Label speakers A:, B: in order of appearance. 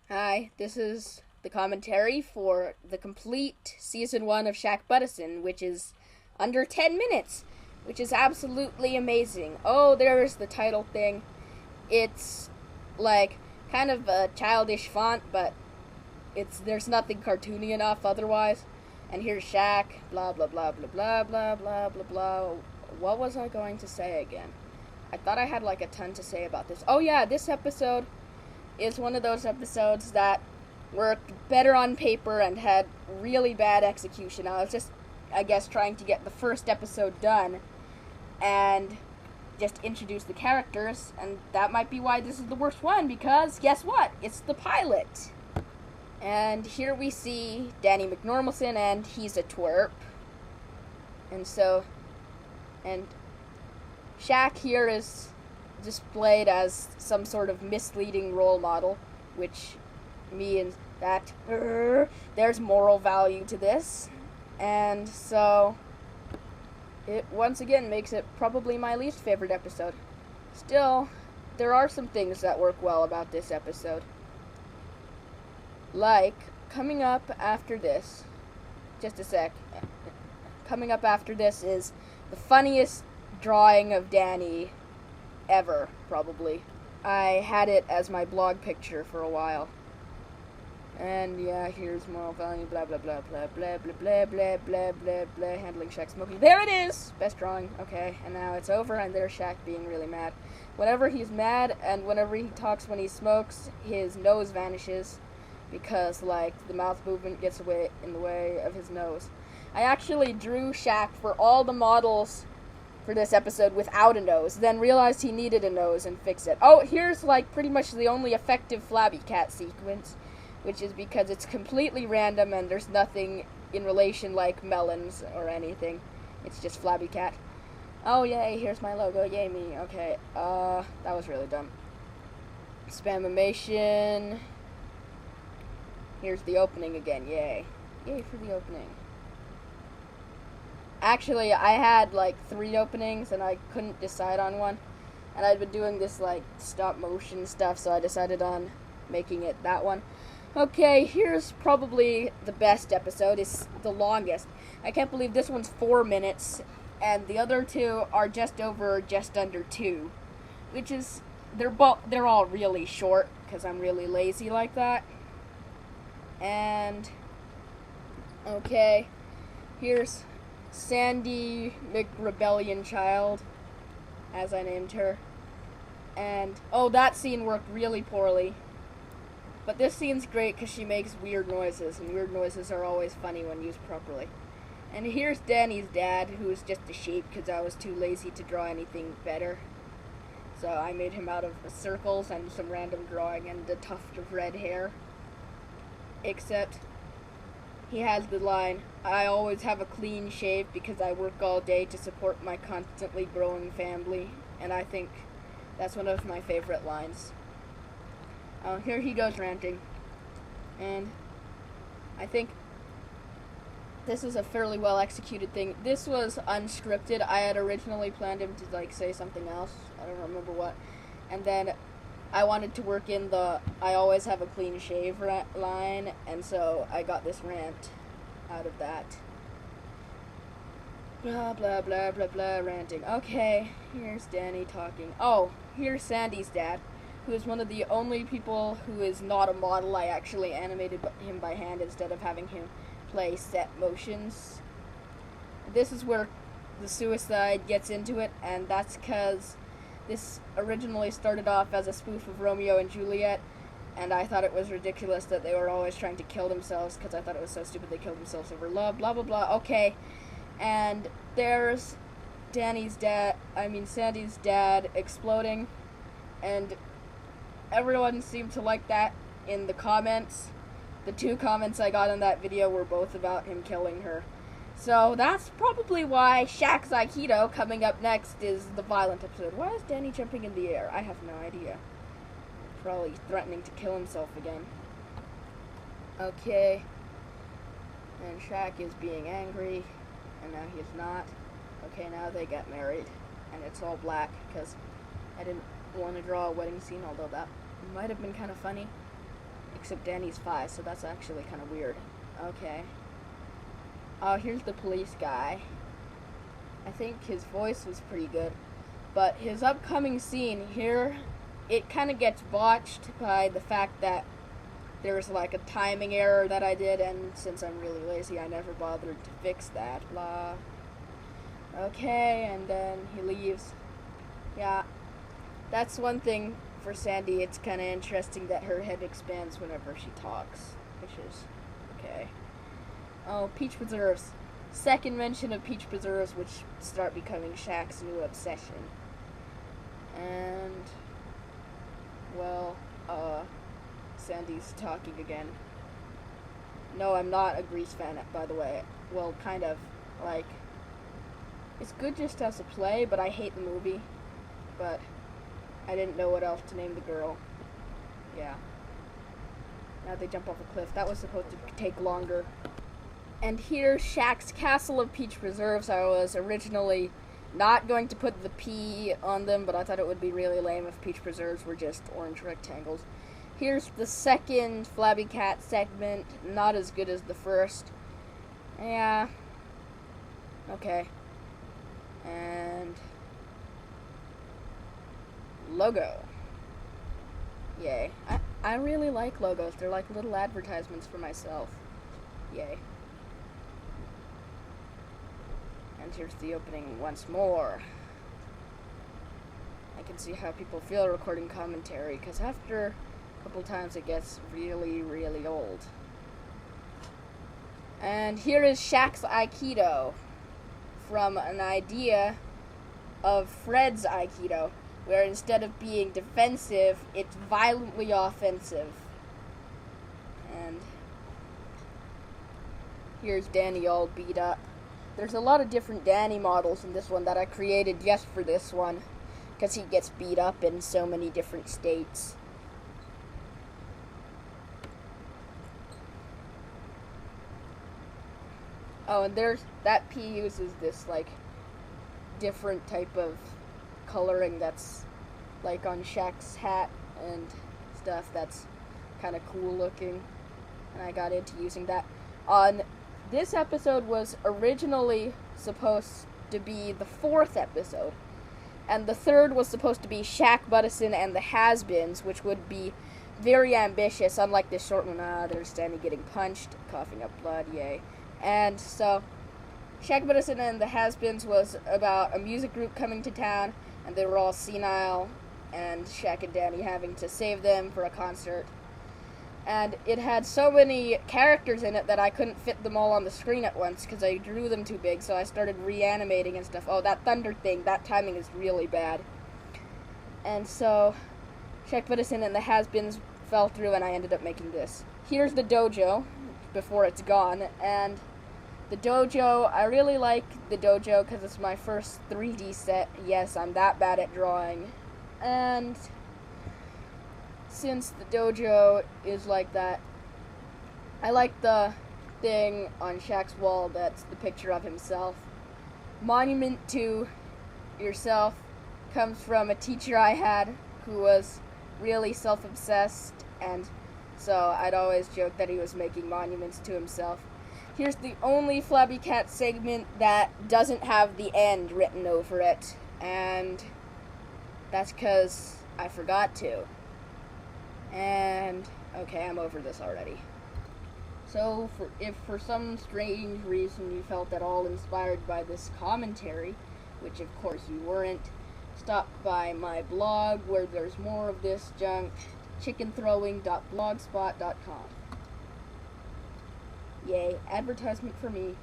A: Hi, this is the commentary for the complete season 1 of Shak Budisen, which is under 10 minutes, which is absolutely amazing. Oh, there's the title thing. It's like kind of a childish font, but there's nothing cartoony enough otherwise. And here's Shak, blah blah blah blah blah blah blah blah blah. What was I going to say again? I thought I had like a ton to say about this. Oh yeah, this episode is one of those episodes that worked better on paper and had really bad execution. I was just, I guess, trying to get the first episode done and just introduce the characters, and that might be why this is the worst one, because guess what? It's the pilot. And here we see Danny McNormalson, and he's a twerp. And Shak here is displayed as some sort of misleading role model, which means that there's moral value to this. And so it once again makes it probably my least favorite episode. Still, there are some things that work well about this episode. Like, coming up after this, just a sec, coming up after this is the funniest drawing of Danny ever, probably. I had it as my blog picture for a while. And yeah, here's moral value, blah blah blah blah blah blah blah blah blah blah blah, handling Shaq smoking. There it is! Best drawing. Okay, and now it's over, and there's Shaq being really mad. Whenever he's mad, and whenever he talks when he smokes, his nose vanishes, because, like, the mouth movement gets in the way of his nose. I actually drew Shaq for all the models for this episode without a nose, then realized he needed a nose and fixed it. Oh, here's like pretty much the only effective Flabby Cat sequence, which is because it's completely random and there's nothing in relation like melons or anything. It's just Flabby Cat. Oh yay, here's my logo, yay me. Okay, that was really dumb. Spamimation. Here's the opening again, yay. Yay for the opening. Actually, I had like 3 openings and I couldn't decide on one. And I'd been doing this like stop motion stuff, so I decided on making it that one. Okay, here's probably the best episode. It's the longest. I can't believe this one's 4 minutes and the other 2 are just under 2. Which is, they're all really short because I'm really lazy like that. And okay, here's Sandy McRebellion Child, as I named her. And, oh, that scene worked really poorly. But this scene's great because she makes weird noises, and weird noises are always funny when used properly. And here's Danny's dad, who is just a sheep because I was too lazy to draw anything better. So I made him out of circles and some random drawing and a tuft of red hair. Except he has the line, I always have a clean shave because I work all day to support my constantly growing family. And I think that's one of my favorite lines. Here he goes ranting. And I think this is a fairly well executed thing. This was unscripted. I had originally planned him to like say something else. I don't remember what. And then I wanted to work in the I always have a clean shave line, and so I got this rant out of that. Blah, blah, blah, blah, blah, ranting. Okay, here's Danny talking. Oh, here's Sandy's dad, who is one of the only people who is not a model. I actually animated him by hand instead of having him play set motions. This is where the suicide gets into it, and that's because this originally started off as a spoof of Romeo and Juliet, and I thought it was ridiculous that they were always trying to kill themselves because I thought it was so stupid they killed themselves over love, blah, blah, blah. Okay, and there's Sandy's dad exploding, and everyone seemed to like that in the comments. The 2 comments I got in that video were both about him killing her. So that's probably why Shaq's Aikido coming up next is the violent episode. Why is Danny jumping in the air? I have no idea. Probably threatening to kill himself again. Okay. And Shaq is being angry, and now he's not. Okay, now they get married, and it's all black because I didn't want to draw a wedding scene, although that might have been kind of funny. Except Danny's 5, so that's actually kind of weird. Okay. Here's the police guy. I think his voice was pretty good. But his upcoming scene here, it kind of gets botched by the fact that there's like a timing error that I did, and since I'm really lazy, I never bothered to fix that. Blah. Okay, and then he leaves. Yeah, that's one thing for Sandy. It's kind of interesting that her head expands whenever she talks, which is okay. Oh, peach preserves. Second mention of peach preserves, which start becoming Shak's new obsession. And, well, Sandy's talking again. No, I'm not a Grease fan, by the way. Well, kind of. Like, it's good just as a play, but I hate the movie. But I didn't know what else to name the girl. Yeah. Now they jump off a cliff. That was supposed to take longer. And here's Shak's Castle of Peach Preserves. I was originally not going to put the P on them, but I thought it would be really lame if Peach Preserves were just orange rectangles. Here's the second Flabby Cat segment. Not as good as the first. Yeah. Okay. And logo. Yay. I really like logos. They're like little advertisements for myself. Yay. And here's the opening once more. I can see how people feel recording commentary, because after a couple times it gets really, really old. And here is Shak's Aikido, from an idea of Fred's Aikido, where instead of being defensive, it's violently offensive. And here's Danny all beat up. There's a lot of different Danny models in this one that I created just for this one, because he gets beat up in so many different states. Oh, and there's that P uses this like different type of coloring that's like on Shak's hat and stuff that's kind of cool looking, and I got into using that. On this episode was originally supposed to be the 4th episode, and the 3rd was supposed to be Shak Budisen and the Has-Beens, which would be very ambitious, unlike this short one. There's Danny getting punched, coughing up blood, yay. And so, Shak Budisen and the Has-Beens was about a music group coming to town, and they were all senile, and Shak and Danny having to save them for a concert. And it had so many characters in it that I couldn't fit them all on the screen at once, because I drew them too big, so I started reanimating and stuff. Oh, that thunder thing, that timing is really bad. And so, Shak Budisen and the Has-Beens fell through, and I ended up making this. Here's the dojo, before it's gone, and the dojo, I really like the dojo because it's my first 3D set. Yes, I'm that bad at drawing. And since the dojo is like that, I like the thing on Shak's wall that's the picture of himself. Monument to yourself comes from a teacher I had who was really self-obsessed, and so I'd always joke that he was making monuments to himself. Here's the only Flabby Cat segment that doesn't have the end written over it, and that's because I forgot to. And, okay, I'm over this already. So, if for some strange reason you felt at all inspired by this commentary, which of course you weren't, stop by my blog where there's more of this junk, chickenthrowing.blogspot.com. Yay, advertisement for me.